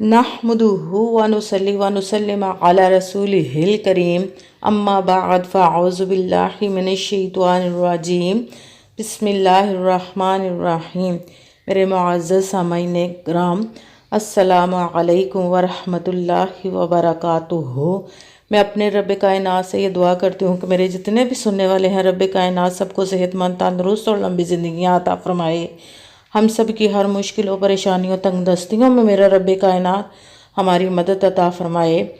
नहमदुहु व नुसल्ली व नुसल्लिम अला रसूलिहिल करीम अम्मा बाद फ़अऊज़ु बिल्लाहि मिनश शैतानिर रजीम बिस्मिल्लाहिर्रहमानिर्रहीम। मेरे मुअज़्ज़ज़ सामईन किराम, अस्सलामु अलैकुम व रहमतुल्लाहि व बरकातुहू। मैं अपने रब कायनात से ये दुआ करती हूँ कि मेरे जितने भी सुनने वाले हैं, रब कायनात सबको सेहतमंद, तंदुरुस्त और लंबी ज़िंदगियाँ अता फ़रमाए। हम सब की हर मुश्किलों, परेशानियों, तंगदस्तियों में मेरा रब कायनात हमारी मदद अता फ़रमाए।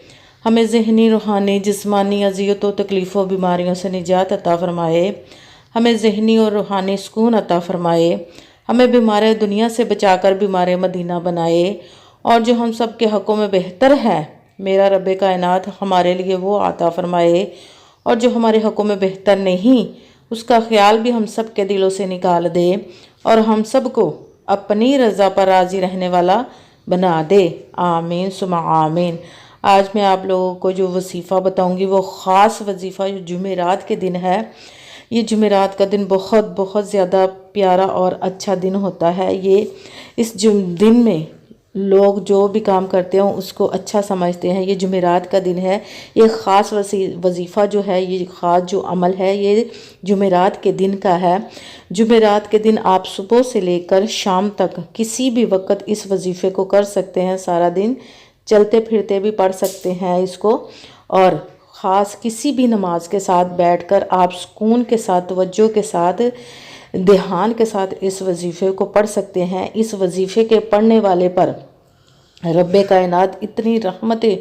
हमें ज़हनी, रूहानी, जिस्मानी अज़ियतों, तकलीफ़ों, बीमारियों से निजात अता फ़रमाए। हमें ज़हनी और रूहानी सुकून अता फ़रमाए। हमें बीमार दुनिया से बचाकर बीमार मदीना बनाए। और जो हम सब के हक़ों में बेहतर है, मेरा रब कायनात हमारे लिए वो अता फ़रमाए। और जो हमारे हक़ों में बेहतर नहीं, उसका ख्याल भी हम सब के दिलों से निकाल दे और हम सब को अपनी रज़ा पर राज़ी रहने वाला बना दे। आमीन सुमा आमीन। आज मैं आप लोगों को जो वजीफ़ा बताऊंगी वो ख़ास वजीफ़ा जो जुमेरात के दिन है। ये जुमेरात का दिन बहुत बहुत ज़्यादा प्यारा और अच्छा दिन होता है। ये इस दिन में लोग जो भी काम करते हैं उसको अच्छा समझते हैं। ये जुमेरात का दिन है। ये ख़ास वजीफ़ा जो है, ये ख़ास जो अमल है, ये जुमेरात के दिन का है। जुमेरात के दिन आप सुबह से लेकर शाम तक किसी भी वक्त इस वजीफ़े को कर सकते हैं। सारा दिन चलते फिरते भी पढ़ सकते हैं इसको। और ख़ास किसी भी नमाज के साथ बैठकर आप सुकून के साथ, तवज्जो के साथ, ध्यान के साथ इस वजीफ़े को पढ़ सकते हैं। इस वजीफ़े के पढ़ने वाले पर रब कायनात इतनी रहमतें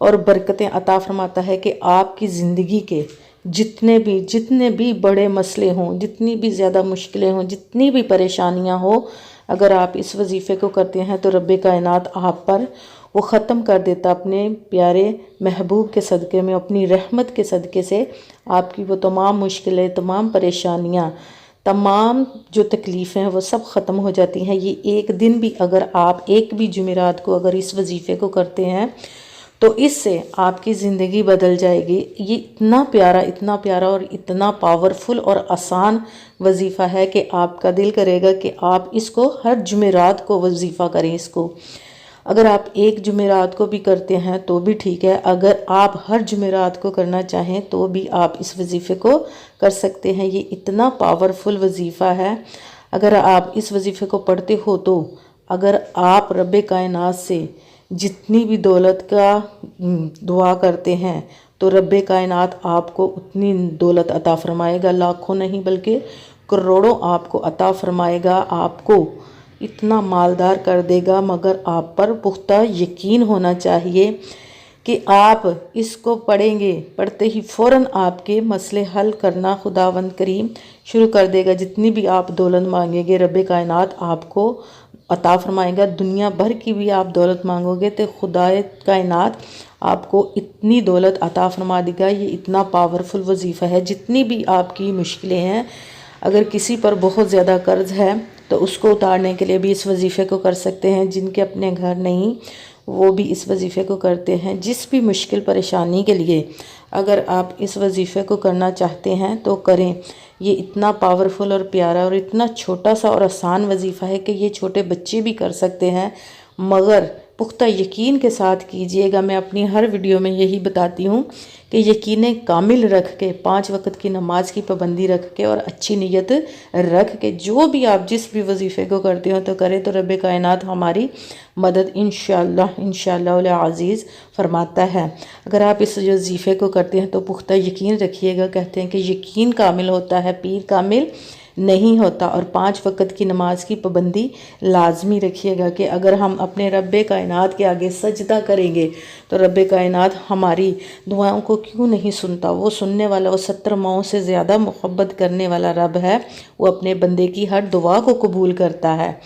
और बरकतें अता फ़रमाता है कि आपकी ज़िंदगी के जितने भी बड़े मसले हों, जितनी भी ज़्यादा मुश्किलें हों, जितनी भी परेशानियां हो, अगर आप इस वजीफ़े को करते हैं तो रब कायनात आप पर वो ख़त्म कर देता। अपने प्यारे महबूब के सदक़े में, अपनी रहमत के सदक़े से आपकी वो तमाम मुश्किलें, तमाम परेशानियां, तमाम जो तकलीफ़ें हैं वो सब ख़त्म हो जाती हैं। ये एक दिन भी अगर आप एक भी जुमेरात को अगर इस वजीफ़े को करते हैं तो इससे आपकी ज़िंदगी बदल जाएगी। ये इतना प्यारा और इतना पावरफुल और आसान वजीफ़ा है कि आपका दिल करेगा कि आप इसको हर जुमेरात को वजीफ़ा करें। इसको अगर आप एक जुमेरात को भी करते हैं तो भी ठीक है। अगर आप हर जुमेरात को करना चाहें तो भी आप इस वजीफ़े को कर सकते हैं। ये इतना पावरफुल वजीफ़ा है। अगर आप इस वजीफ़े को पढ़ते हो तो अगर आप रब कायनात से जितनी भी दौलत का दुआ करते हैं तो रब कायनात आपको उतनी दौलत अता फ़रमाएगा। लाखों नहीं बल्कि करोड़ों आपको अता फ़रमाएगा। आपको इतना मालदार कर देगा। मगर आप पर पुख्ता यकीन होना चाहिए कि आप इसको पढ़ेंगे, पढ़ते ही फ़ौरन आपके मसले हल करना खुदावंद करीम शुरू कर देगा। जितनी भी आप दौलत मांगेंगे रब कायनात आपको अता फ़रमाएगा। दुनिया भर की भी आप दौलत मांगोगे तो खुदाए कायनात आपको इतनी दौलत अता फ़रमा देगा। ये इतना पावरफुल वजीफ़ा है। जितनी भी आपकी मुश्किलें हैं, अगर किसी पर बहुत ज़्यादा कर्ज़ है तो उसको उतारने के लिए भी इस वजीफ़े को कर सकते हैं। जिनके अपने घर नहीं वो भी इस वजीफ़े को करते हैं। जिस भी मुश्किल परेशानी के लिए अगर आप इस वजीफ़े को करना चाहते हैं तो करें। ये इतना पावरफुल और प्यारा और इतना छोटा सा और आसान वजीफ़ा है कि ये छोटे बच्चे भी कर सकते हैं। मगर पुख्ता यकीन के साथ कीजिएगा। मैं अपनी हर वीडियो में यही बताती हूँ कि यकीन कामिल रख के, 5 वक्त की नमाज की पाबंदी रख के और अच्छी नीयत रख के जो भी आप जिस भी वजीफ़े को करते हो तो करें तो रब कायनात हमारी मदद इंशाअल्लाह अज़ीज़ फरमाता है। अगर आप इस वजीफ़े को करते हैं तो पुख्ता यकीन रखिएगा। कहते हैं कि यकीन कामिल होता है, पीर कामिल नहीं होता। और 5 वक्त की नमाज की पाबंदी लाजमी रखिएगा कि अगर हम अपने रब कायनात के आगे सजदा करेंगे तो रब कायनात हमारी दुआओं को क्यों नहीं सुनता। वो सुनने वाला, वो 70 माओं से ज़्यादा मोहब्बत करने वाला रब है। वो अपने बंदे की हर दुआ को कबूल करता है।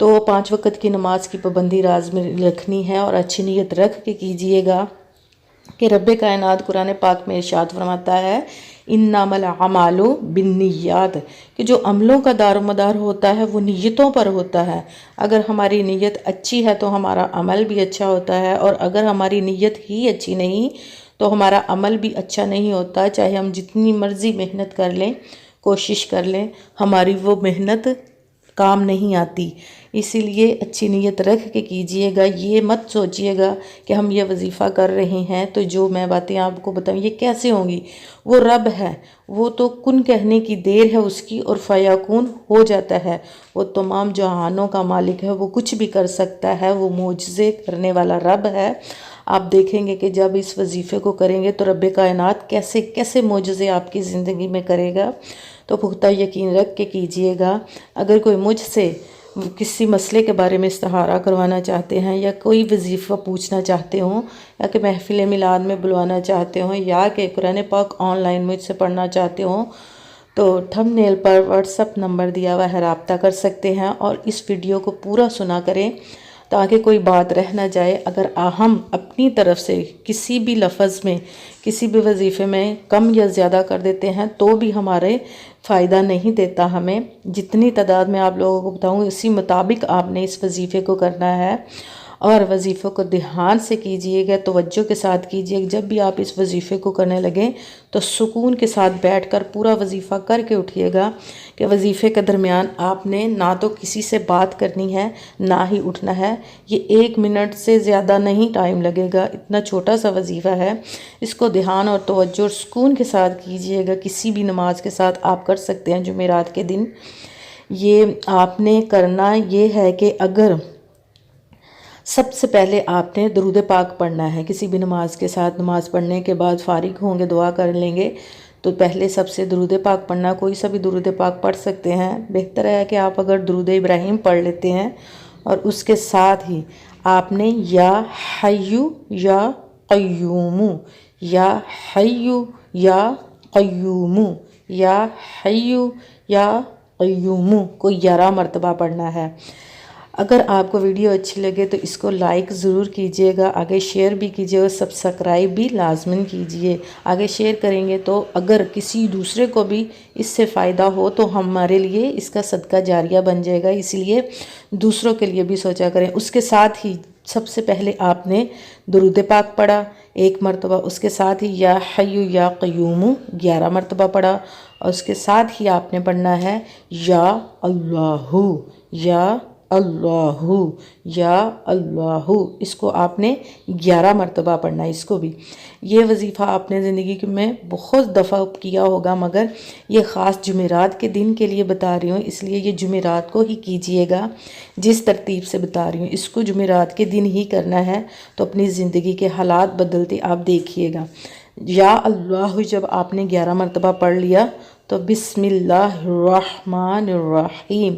तो 5 वक्त की नमाज की पाबंदी लाजमी रखनी है और अच्छी नीयत रख के कीजिएगा कि रब कायनात कुरान पाक में इरशाद फरमाता है, इन्नमल अमालु बिन्नियात, कि जो अमलों का दारोमदार होता है वो नीयतों पर होता है। अगर हमारी नीयत अच्छी है तो हमारा अमल भी अच्छा होता है, और अगर हमारी नीयत ही अच्छी नहीं तो हमारा अमल भी अच्छा नहीं होता। चाहे हम जितनी मर्ज़ी मेहनत कर लें, कोशिश कर लें, हमारी वो मेहनत کام نہیں آتی، اسی لیے اچھی نیت رکھ کے کیجئے گا۔ یہ مت سوچئے گا کہ ہم یہ وظیفہ کر رہے ہیں تو جو میں باتیں آپ کو بتاؤں یہ کیسے ہوں گی، وہ رب ہے، وہ تو کن کہنے کی دیر ہے اس کی اور فیکون ہو جاتا ہے۔ وہ تمام جہانوں کا مالک ہے، وہ کچھ بھی کر سکتا ہے، وہ معجزے کرنے والا رب ہے۔ آپ دیکھیں گے کہ جب اس وظیفے کو کریں گے تو رب کائنات کیسے کیسے معجزے آپ کی زندگی میں کرے گا۔ تو پختہ یقین رکھ کے کیجئے گا۔ اگر کوئی مجھ سے کسی مسئلے کے بارے میں استخارہ کروانا چاہتے ہیں یا کوئی وظیفہ پوچھنا چاہتے ہوں یا کہ محفل میلاد میں بلوانا چاہتے ہوں یا کہ قرآن پاک آن لائن مجھ سے پڑھنا چاہتے ہوں تو تھمب نیل پر واٹس اپ نمبر دیا ہوا ہے، رابطہ کر سکتے ہیں اور اس ویڈیو کو پورا سنا کریں تاکہ کوئی بات رہ نہ جائے۔ اگر ہم اپنی طرف سے کسی بھی لفظ میں کسی بھی وظیفے میں کم یا زیادہ کر دیتے ہیں تو بھی ہمارے فائدہ نہیں دیتا ہمیں۔ جتنی تعداد میں آپ لوگوں کو بتاؤں اسی مطابق آپ نے اس وظیفے کو کرنا ہے اور وظیفے کو دھیان سے کیجئے گا، توجہ کے ساتھ کیجئے گا۔ جب بھی آپ اس وظیفے کو کرنے لگیں تو سکون کے ساتھ بیٹھ کر پورا وظیفہ کر کے اٹھیے گا کہ وظیفے کے درمیان آپ نے نہ تو کسی سے بات کرنی ہے نہ ہی اٹھنا ہے۔ یہ 1 منٹ سے زیادہ نہیں ٹائم لگے گا، اتنا چھوٹا سا وظیفہ ہے۔ اس کو دھیان اور توجہ اور سکون کے ساتھ کیجئے گا۔ کسی بھی نماز کے ساتھ آپ کر سکتے ہیں جمعرات کے دن۔ یہ آپ نے کرنا یہ ہے کہ اگر سب سے پہلے آپ نے درود پاک پڑھنا ہے، کسی بھی نماز کے ساتھ نماز پڑھنے کے بعد فارغ ہوں گے دعا کر لیں گے تو پہلے سب سے درود پاک پڑھنا، کوئی سا بھی درود پاک پڑھ سکتے ہیں۔ بہتر ہے کہ آپ اگر درود ابراہیم پڑھ لیتے ہیں اور اس کے ساتھ ہی آپ نے یا حیو یا قیوم، یا حیو یا قیوم، یا حیو یا قیوم کو 11 مرتبہ پڑھنا ہے۔ اگر آپ کو ویڈیو اچھی لگے تو اس کو لائک ضرور کیجئے گا، آگے شیئر بھی کیجئے اور سبسکرائب بھی لازماً کیجئے۔ آگے شیئر کریں گے تو اگر کسی دوسرے کو بھی اس سے فائدہ ہو تو ہمارے لیے اس کا صدقہ جاریہ بن جائے گا، اس لیے دوسروں کے لیے بھی سوچا کریں۔ اس کے ساتھ ہی سب سے پہلے آپ نے درود پاک پڑھا 1 مرتبہ، اس کے ساتھ ہی یا حیو یا قیوم 11 مرتبہ پڑھا اور اس کے ساتھ ہی آپ نے پڑھنا ہے یا اللہ، یا اللہ، یا اللہ، اس کو آپ نے 11 مرتبہ پڑھنا ہے۔ اس کو بھی یہ وظیفہ آپ نے زندگی میں بہت دفعہ کیا ہوگا مگر یہ خاص جمعرات کے دن کے لیے بتا رہی ہوں، اس لیے یہ جمعرات کو ہی کیجئے گا جس ترتیب سے بتا رہی ہوں۔ اس کو جمعرات کے دن ہی کرنا ہے تو اپنی زندگی کے حالات بدلتے آپ دیکھیے گا۔ یا اللہ جب آپ نے 11 مرتبہ پڑھ لیا تو بسم اللہ الرحمن الرحیم،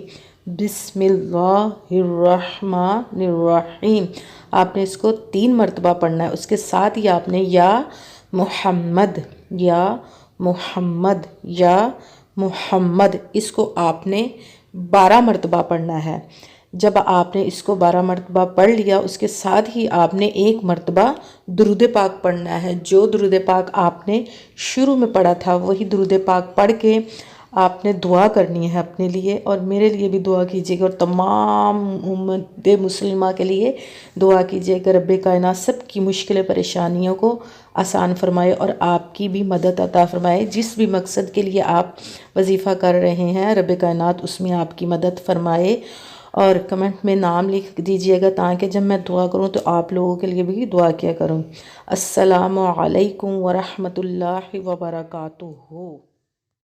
بسم اللہ الرحمن الرحیم آپ نے اس کو 3 مرتبہ پڑھنا ہے۔ اس کے ساتھ ہی آپ نے یا محمد، یا محمد، یا محمد اس کو آپ نے 12 مرتبہ پڑھنا ہے۔ جب آپ نے اس کو 12 مرتبہ پڑھ لیا اس کے ساتھ ہی آپ نے 1 مرتبہ درود پاک پڑھنا ہے۔ جو درود پاک آپ نے شروع میں پڑھا تھا وہی درود پاک پڑھ کے آپ نے دعا کرنی ہے اپنے لیے اور میرے لیے بھی دعا کیجیے گا اور تمام امت مسلمہ کے لیے دعا کیجیے گا۔ رب کائنات سب کی مشکل پریشانیوں کو آسان فرمائے اور آپ کی بھی مدد عطا فرمائے۔ جس بھی مقصد کے لیے آپ وظیفہ کر رہے ہیں رب کائنات اس میں آپ کی مدد فرمائے اور کمنٹ میں نام لکھ دیجیے گا تاکہ جب میں دعا کروں تو آپ لوگوں کے لیے بھی دعا کیا کروں۔ السلام علیکم ورحمۃ اللہ وبرکاتہ۔